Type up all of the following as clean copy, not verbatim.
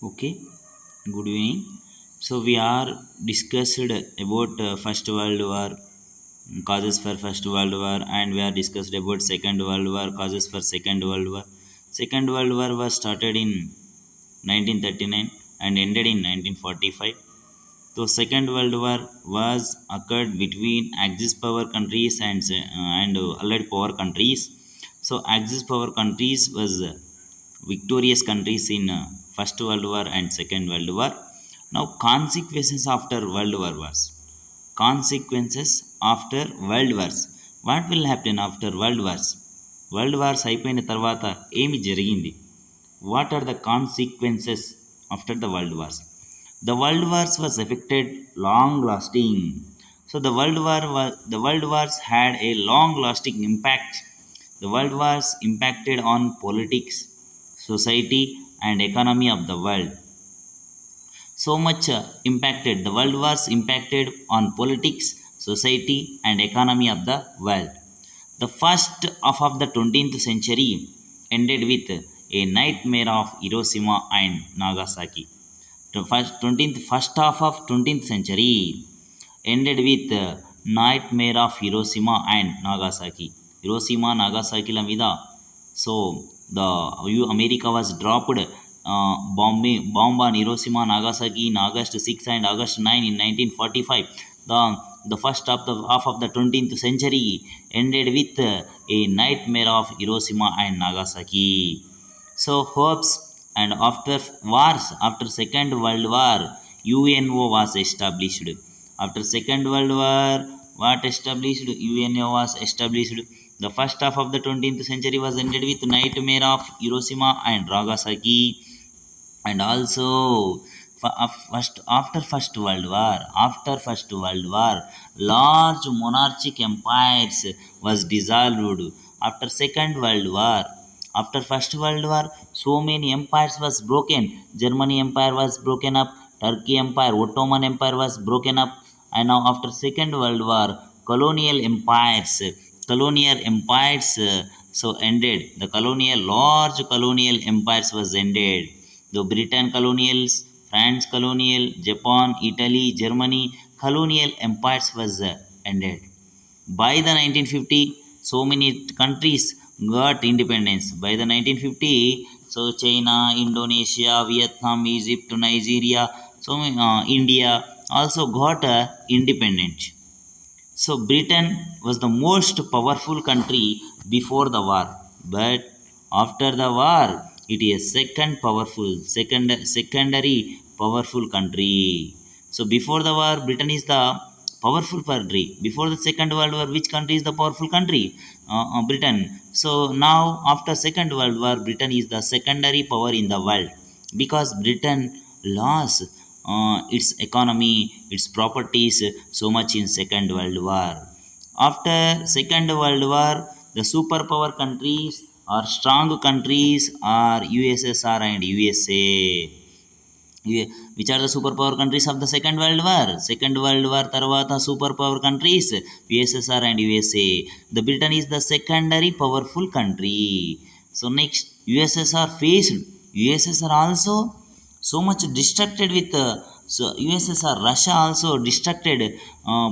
Okay, good evening. So we are discussed about First World War, causes for First World War, and we are discussed about Second World War, causes for Second World War. Second World War was started in 1939 and ended in 1945. So Second World War was occurred between Axis power countries and Allied power countries. So Axis power countries was victorious countries in First World War and Second World War. Now, consequences after World War wars. Consequences after World Wars. What will happen after World Wars? World wars అయిపోయిన తర్వాత ఏమి జరిగింది? What are the consequences after the world wars? The world wars was affected long lasting. So the world wars had a long lasting impact. The world wars impacted on politics, society and economy of the world. So much impacted, the world wars impacted on politics, society and economy of the world. The first half of the 20th century ended with a nightmare of Hiroshima and Nagasaki. The first half of 20th century ended with nightmare of Hiroshima and Nagasaki. Hiroshima Nagasaki la మీద so the America was dropped bomb on Hiroshima Nagasaki in August 6 and August 9 in 1945. The first half of the 20th century ended with a nightmare of Hiroshima and Nagasaki. So hopes and after wars, after Second World War, UNO was established. After Second World War, what established? UNO was established. The first half of the 20th century was ended with nightmare of Hiroshima and Nagasaki, and also after first world war, large monarchic empires was dissolved. After second world war, after first world war, so many empires was broken. Germany empire was broken up, Turkey empire, Ottoman empire was broken up, and now after second world war, colonial empires so ended. The large colonial empires was ended. The Britain colonials, France colonial, Japan, Italy, Germany colonial empires was ended. By the 1950, so many countries got independence. By the 1950, so China, Indonesia, Vietnam, Egypt, Nigeria, so India also got independent. So Britain was the most powerful country before the war, but after the war, it is secondary powerful country. So before the war, Britain is the powerful country. Before the Second World War, which country is the powerful country? Britain. So now after Second World War, Britain is the secondary power in the world because Britain lost its economy, its properties so much in Second World War. After Second World War, the superpower countries or strong countries are USSR and USA. Which are the superpower countries of the Second World War? Second World War tarvata superpower countries USSR and USA. The Britain is the secondary powerful country. So next, USSR also so much distracted with so USSR, Russia also distracted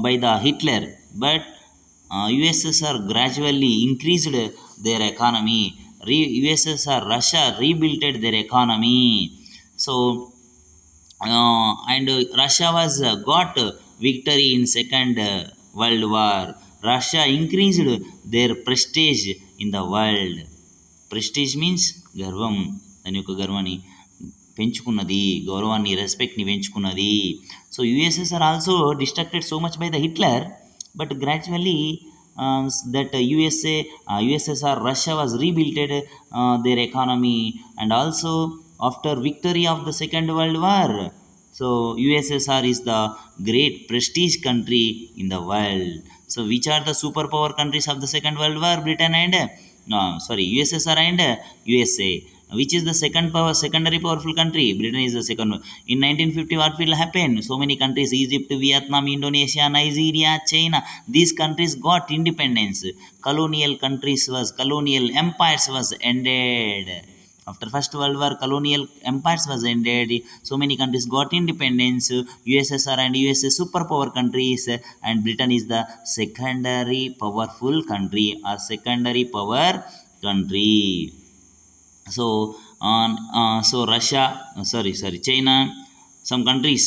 by the Hitler, but USSR gradually increased their economy. USSR, Russia rebuilt their economy. So and Russia was got victory in Second World War. Russia increased their prestige in the world. Prestige means గర్వం, దాని యొక్క గర్వాన్ని పెంచుకున్నది, గౌరవాన్ని, రెస్పెక్ట్ని పెంచుకున్నది. So USSR also distracted so much by the Hitler, but gradually that USSR, Russia was rebuilt their economy, and also after victory of the Second World War, so USSR is the great prestige country in the world. So which are the superpower countries of the Second World War? Britain and USSR and USA. Which is the secondary powerful country? Britain is the second one. In 1950, what will happen? So many countries, Egypt, Vietnam, Indonesia, Nigeria, China, these countries got independence. Colonial empires was ended. After First World War, colonial empires was ended. So many countries got independence. USSR and USA superpower countries, and Britain is the secondary powerful country or secondary power country. So on so Russia, China, some countries,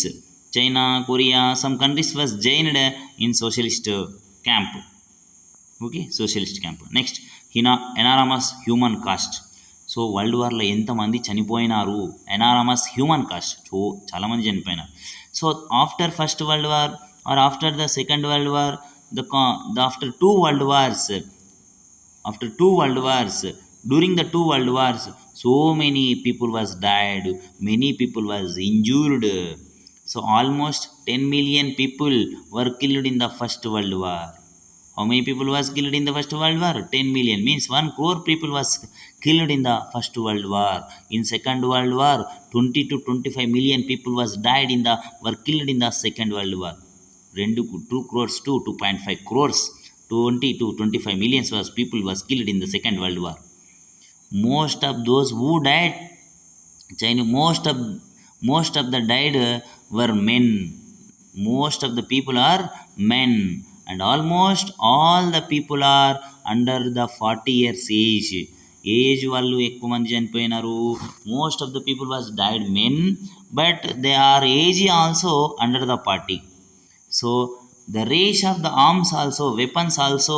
China, Korea, some countries was joined in socialist camp. Okay, socialist camp. Next, enormous human cost. So world వార్లో ఎంతమంది చనిపోయినారు, enormous human cost, చాలామంది చనిపోయినారు. So after first world war or after the second world war, after two world wars, during the two world wars, so many people was died, many people was injured. So almost 10 million people were killed in the first world war. How many people was killed in the first world war? 10 million, means 1 crore people was killed in the first world war. In second world war, 20 to 25 million people was were killed in the second world war. 2 crores to 2.5 crores, 20 to 25 millions was people was killed in the second world war. Most of those who died, most of the died were men. Most of the people are men, and almost all the people are under the 40 years age వాళ్ళు ఎక్కువ మంది చనిపోయినారు. Most of the people was died men, but they are age also under the 40. So the range of the arms also, weapons also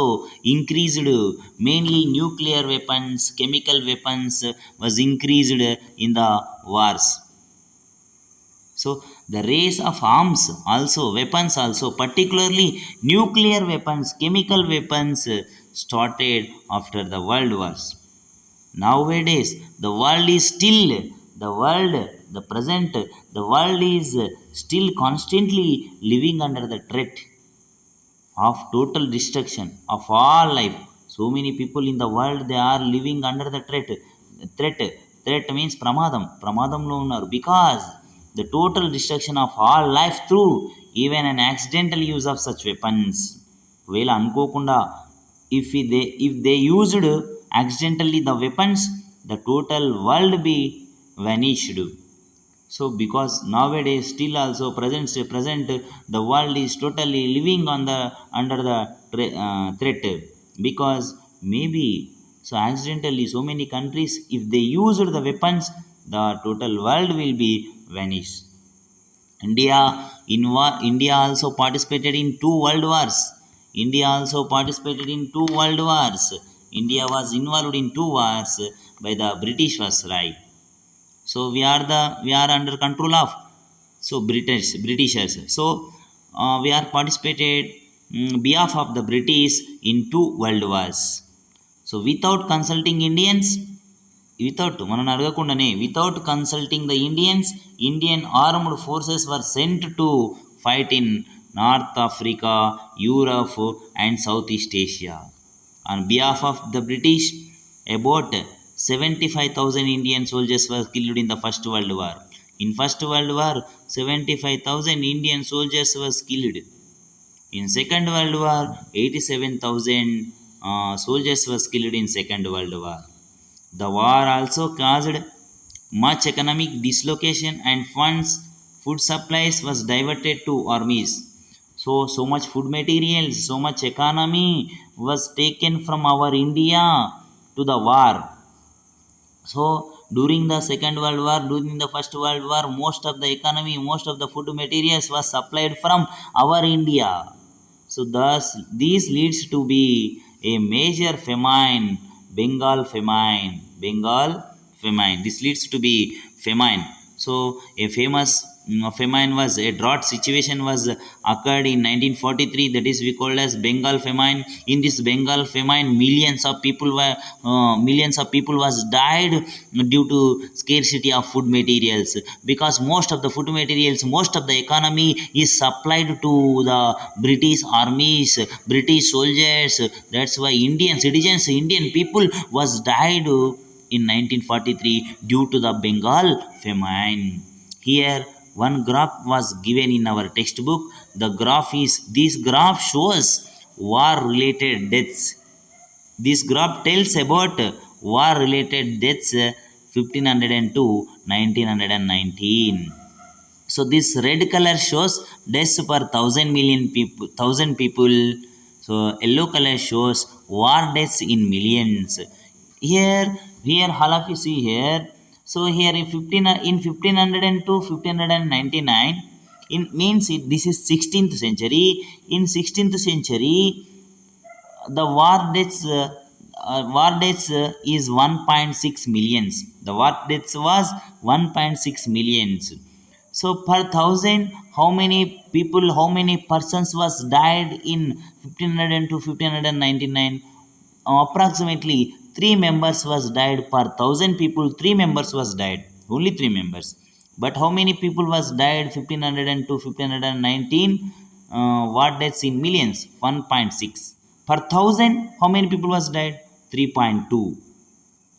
increased, mainly nuclear weapons, chemical weapons was increased in the wars. So the race of arms also, weapons also, particularly nuclear weapons, chemical weapons started after the world wars. Nowadays the world is still, the world is still constantly living under the threat of total destruction of all life. So many people in the world, they are living under the threat means pramadamlo unnaru, because the total destruction of all life through even an accidental use of such weapons. Vela anukokunda, if they used accidentally the weapons, the total world be vanished. So because nowadays still also present the world is totally living under the threat, because maybe so accidentally so many countries, if they used the weapons, the total world will be vanished. India also participated in two world wars. India was involved in two wars by the British Viceroy. So we are under control of Britishers. So we are participated behalf of the British in two world wars. So without consulting Indians, without consulting the Indians, Indian armed forces were sent to fight in North Africa, Europe and Southeast Asia. On behalf of the British, about 75,000 Indian soldiers were killed in the First World War. In First World War, 75,000 Indian soldiers were killed. In Second World War, 87,000 soldiers were killed in Second World War. The war also caused much economic dislocation, and food supplies was diverted to armies. So much food materials, so much economy was taken from our India to the war. So during the Second World War, during the First World War, most of the economy, most of the food materials was supplied from our India. So thus this leads to be a major famine, Bengal famine. This leads to be famine. So a famous famine was, a drought situation was occurred in 1943, that is we called as Bengal famine. In this Bengal famine, millions of people was died due to scarcity of food materials, because most of the food materials, most of the economy is supplied to the British armies, British soldiers. That's why Indian citizens, Indian people was died in 1943 due to the Bengal famine. Here one graph was given in our textbook. This graph shows war related deaths. This graph tells about war related deaths 1500 to 1919. So this red color shows deaths per 1,000 people. So yellow color shows war deaths in millions. Here all of you see here. So here in 1500 to 1599, in means this is 16th century. In 16th century, the war deaths is 1.6 millions. The war deaths was 1.6 millions. So per thousand, how many persons was died in 1500 to 1599? Approximately 3 members was died per 1,000 people. 3 members was died, only 3 members. But how many people was died 1500 to 1519? What deaths in millions? 1.6 per thousand. How many people was died? 3.2,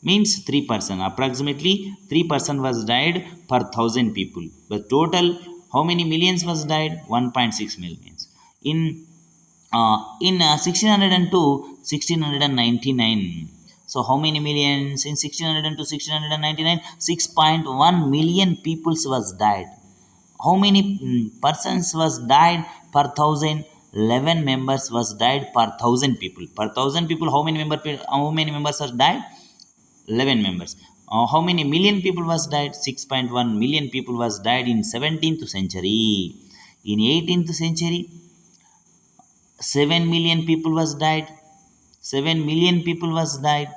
means 3%. Approximately 3% was died per 1,000 people. But total how many millions was died? 1.6 millions. In 1600 to 1699. So how many millions in 1600 to 1699? 6.1 million peoples was died. How many persons was died per 1,000? 11 members was died per 1,000 people. Per 1,000 people, how many members are died? 11 members. How many million people was died? 6.1 million people was died in 17th century. In 18th century, 7 million people was died. 7 million people was died.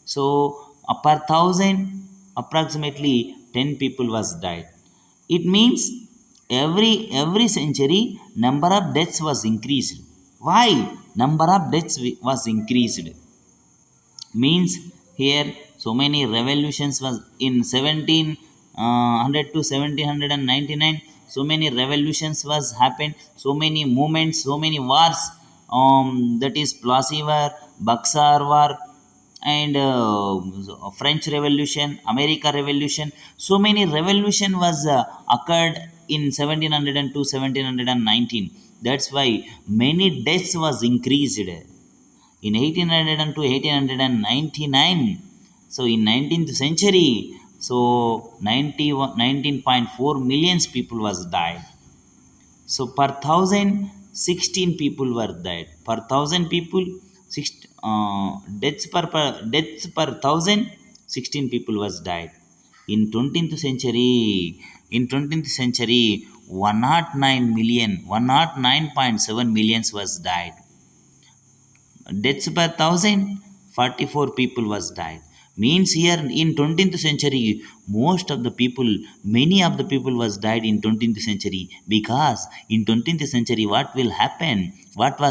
So per 1,000, approximately 10 people was died. It means every century number of deaths was increased. Why number of deaths was increased? Means here so many revolutions was in 1700 to 1799. So many revolutions was happened, so many movements, so many wars. That is Plassey War, Buxar War, and French Revolution, America Revolution. So many revolution was occurred in 1700 to 1719. That's why many deaths was increased in 1800 to 1899. So in 19th century, so 19.4 millions people was died. So per 1,000, 16 people were died. Per 1,000 people, deaths per 1,000, 16 people was died. In 20th century, 109 million, 109.7 millions was died. Deaths per 1,000, 44 people was died. Means here in 20th century, many of the people was died in 20th century. Because in 20th century, what was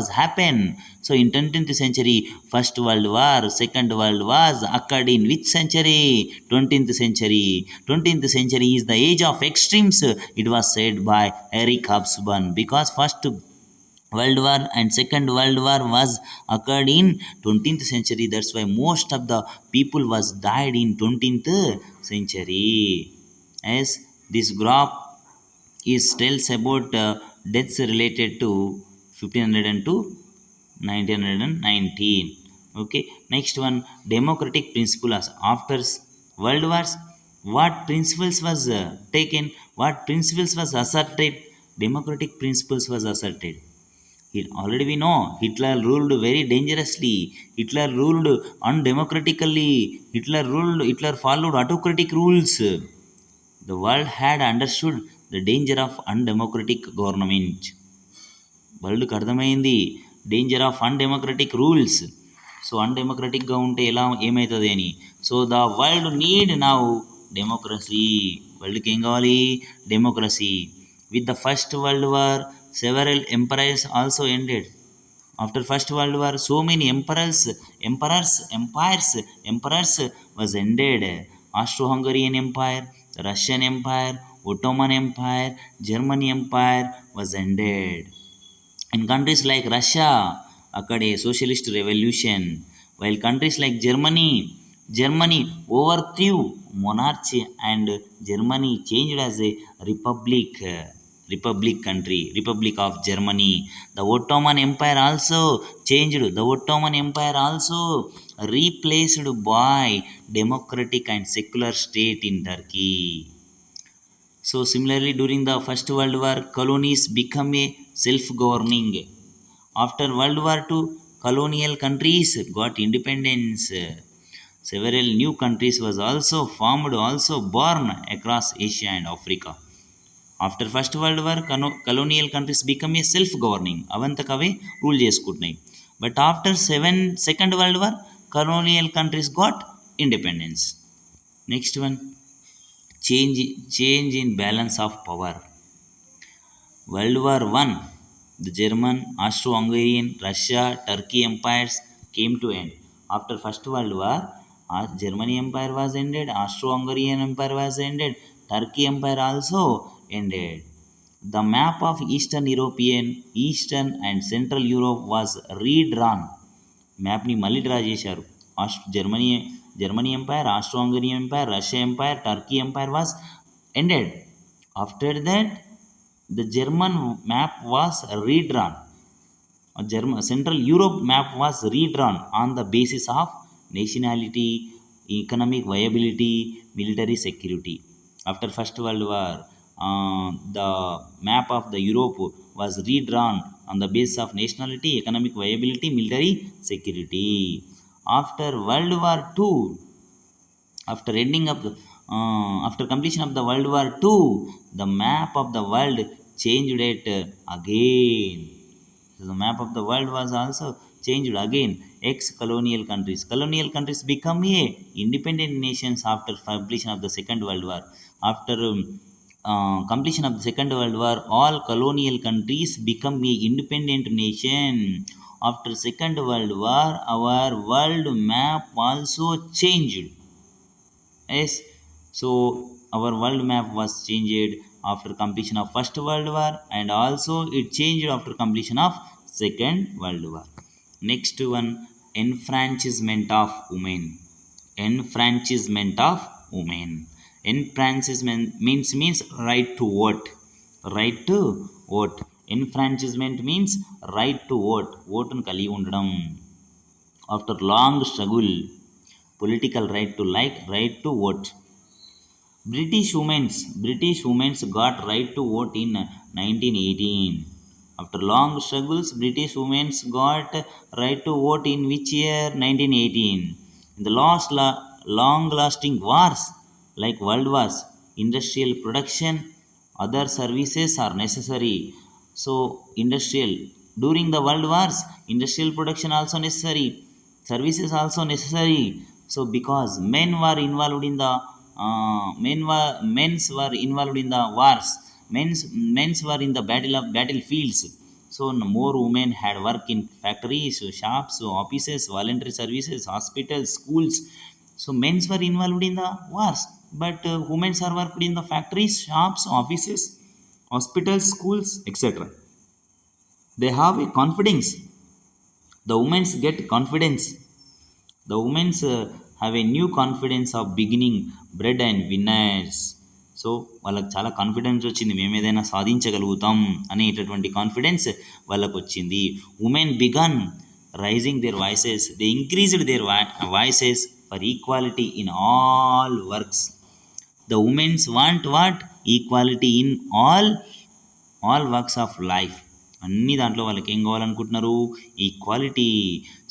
happen? So in 20th century, first world war, second world wars occurred in which century? 20th century. 20th century is the age of extremes, it was said by Eric Hobsbawm. Because first World War and Second World War was occurred in 20th century. That's why most of the people was died in 20th century. As this graph is tells about deaths related to 1500 to 1919. Okay, next one, democratic principles after world wars. What principles was taken? What principles was asserted? Democratic principles was asserted. Already we know Hitler ruled very dangerously. Hitler ruled undemocratically. Hitler followed autocratic rules. The world had understood the danger of undemocratic government. వరల్డ్కి అర్థమైంది danger of undemocratic rules. So అన్డెమోక్రటిక్గా ఉంటే ఏమవుతుంది అని. So the world need now democracy. వరల్డ్కి ఏం కావాలి? Democracy. With the first world war several empires also ended. After first world war, so many empires was ended. Austro-Hungarian empire, Russian empire, Ottoman empire, German empire was ended. In countries like Russia occurred a socialist revolution, while countries like Germany overthrew monarchy and Germany changed as a republic. Republic of Germany. The Ottoman Empire also changed. The Ottoman Empire also replaced by democratic and secular state in Turkey. So similarly, during the First World War, colonies become a self-governing. After World War II, colonial countries got independence. Several new countries was also formed, also born across Asia and Africa. After First World War, colonial countries become a self-governing. అవంతకవే rule చేసుకుంటున్నాయి. But after second world war colonial countries got independence. Next one, change in balance of power. World War I, the German, Austro-Hungarian, Russia, Turkey empires came to end. After First World War, Germany empire was ended, Austro-Hungarian empire was ended, Turkey empire also ended. The map of Eastern and Central Europe was redrawn. మ్యాప్ని మళ్ళీ draw చేశారు. Germany empire, Austro-Hungary empire, Russia empire, Turkey empire was ended. After that the German map was redrawn. Central Europe map was redrawn on the basis of nationality, economic viability, military security. After First World War, the map of the Europe was redrawn on the basis of nationality, economic viability, military security. After World War II, after completion of the World War II, the map of the world changed it again. So the map of the world was also changed again. Colonial countries become a independent nations after completion of the Second World War. After completion of the Second World War, all colonial countries become a independent nation. After Second World War, our world map also changed. Yes, so our world map was changed after completion of First World War, and also it changed after completion of Second World War. Next one, enfranchisement of women. Enfranchisement of women. Enfranchisement means right to vote. Right to vote. Enfranchisement means right to vote. Vote nu kaligi undadam. After long struggle, political right to vote. British women got right to vote in 1918. After long struggles, British women got right to vote in which year? 1918. In the long-lasting wars like World Wars, industrial production, other services are necessary. So during the World Wars, industrial production also necessary, services also necessary. So because men were involved in the men's were involved in the wars, men's were in the battlefields. So more women had work in factories, shops, offices, voluntary services, hospitals, schools. So men's were involved in the wars, but women are worked in the factories, shops, offices, hospitals, schools, etc. They have a confidence. The women's get confidence. The women's have a new confidence of beginning bread and winners. So వాళ్ళకి చాలా confidence వచ్చింది, మేము ఏదైనా సాధించగలుగుతాం అనేటటువంటి confidence వాళ్ళకు వచ్చింది. Women began rising their voices, they increased their voices for equality in all works. The women's want what? Equality in all works of life. అన్ని దాంట్లో వాళ్ళకి ఏం కావాలనుకుంటున్నారు? Equality.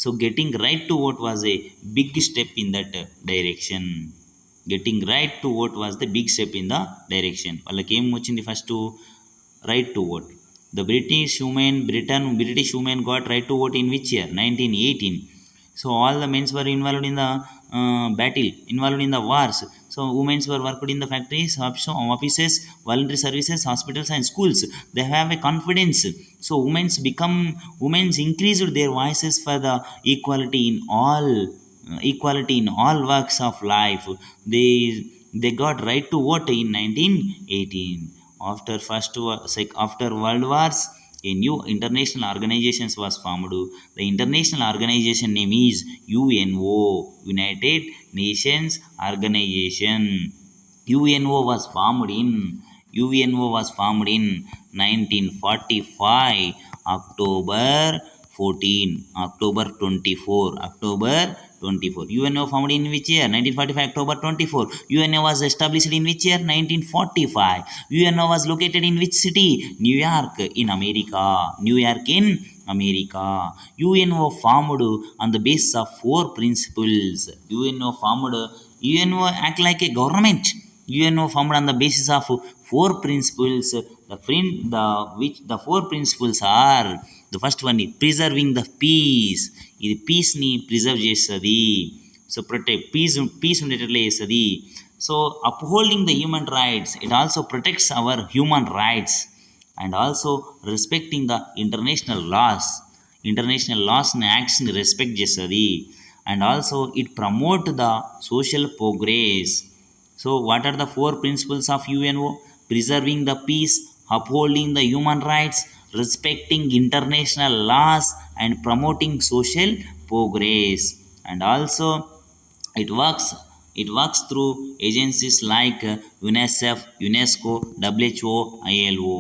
So getting right to vote was a big step in that direction. Getting right to vote was the big step in the direction. వాళ్ళకి ఏం వచ్చింది? First right to vote. The British women got right to vote in which year? 1918. So all the men were involved in the battle, involved in the wars. So women were worked in the factories, offices, voluntary services, hospitals and schools. They have a confidence. So women's increased their voices for the equality in all works of life. They got right to vote in 1918. After World Wars, a new international organization was formed. The international organization name is UNO, United Nations Organization. UNO was formed in UNO was formed in 1945, October 14, October 24, October 24. UNO formed in which year? 1945, October 24. UNO was established in which year? 1945. UNO was located in which city? New York in America. New York in America. UNO formed on the basis of four principles. UNO act like a government. UNO formed on the basis of four principles. The four principles are, the first one is preserving the peace. ఇది పీస్ని preserve చేస్తుంది. So protect peace ఉండేటట్లే చేస్తుంది. So upholding the human rights, it also protects our human rights. And also respecting the international లాస్ని యాక్ట్స్ని respect చేస్తుంది. And also it promote the social progress. So what are the four principles of UNO? Preserving the peace, upholding the human rights, respecting international laws, and promoting social progress. And also it works through agencies like UNICEF, UNESCO, WHO, ILO.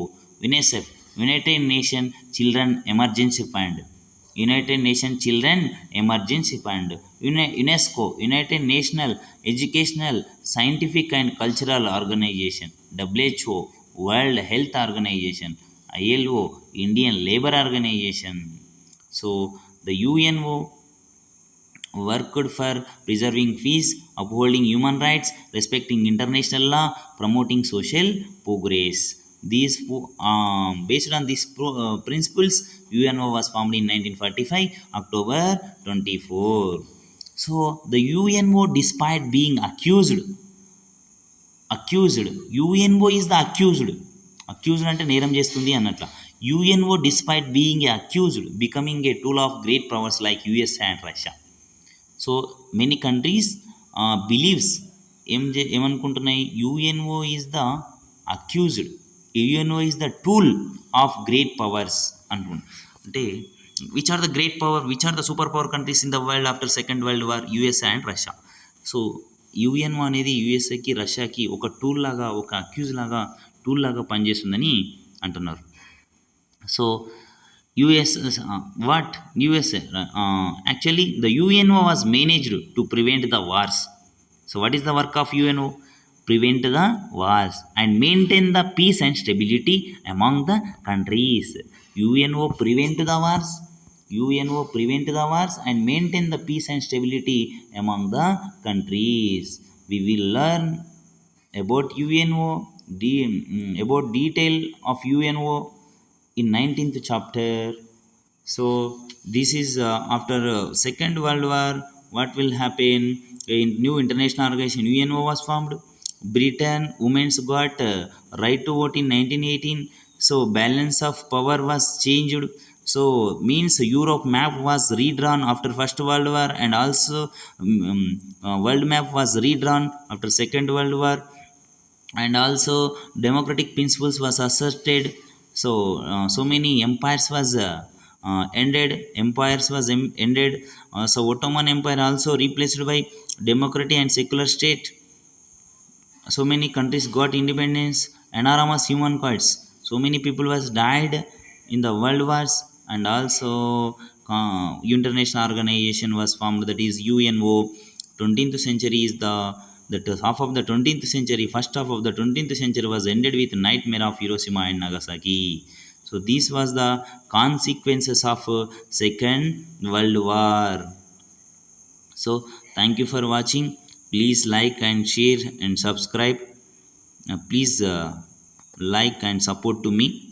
UNICEF, United Nations Children Emergency Fund. United Nations Children Emergency Fund. UNESCO, United National Educational, Scientific and Cultural Organization. WHO, World Health Organization. ILO, Indian Labour Organization. So the UNO worked for preserving peace, upholding human rights, respecting international law, promoting social progress. Based on these principles, UNO was formed in 1945, October 24. So the UNO, despite being accused, UNO is the accused అంటే నేరం చేస్తుంది అన్నట్ల. UNO, despite being accused, becoming a tool of great powers like USA and Russia. So many countries believes ఏమనుకుంటున్నాయి, UNO is the accused, UNO is the tool of great powers అనుకుంటు. అంటే which are the super power countries in the world after second world war? USA and Russia. So UNO అనేది USAకి రష్యాకి ఒక tool లాగా, ఒక accuse లాగా, tool లాగా పనిచేస్తుందని అంటున్నారు. So actually the UNO was managed to prevent the wars. So what is the work of UNO? Prevent the wars and maintain the peace and stability among the countries. UNO prevent the wars and maintain the peace and stability among the countries. We will learn about UNO, about detail of UNO in 19th chapter. So this is after second world war, what will happen in new international organization? UNO was formed. Britain women's got right to vote in 1918. So balance of power was changed. So means Europe map was redrawn after first world war, and also world map was redrawn after second world war. And also democratic principles was asserted. So many empires was ended. So Ottoman Empire also replaced by democracy and secular state. So many countries got independence. Enormous human costs, so many people was died in the world wars. And also international organization was formed, that is UNO. 20th century is the half of the 20th century, first half of the 20th century was ended with nightmare of Hiroshima and Nagasaki. So this was the consequences of second world war. So thank you for watching. Please like and share and subscribe. Please like and support to me.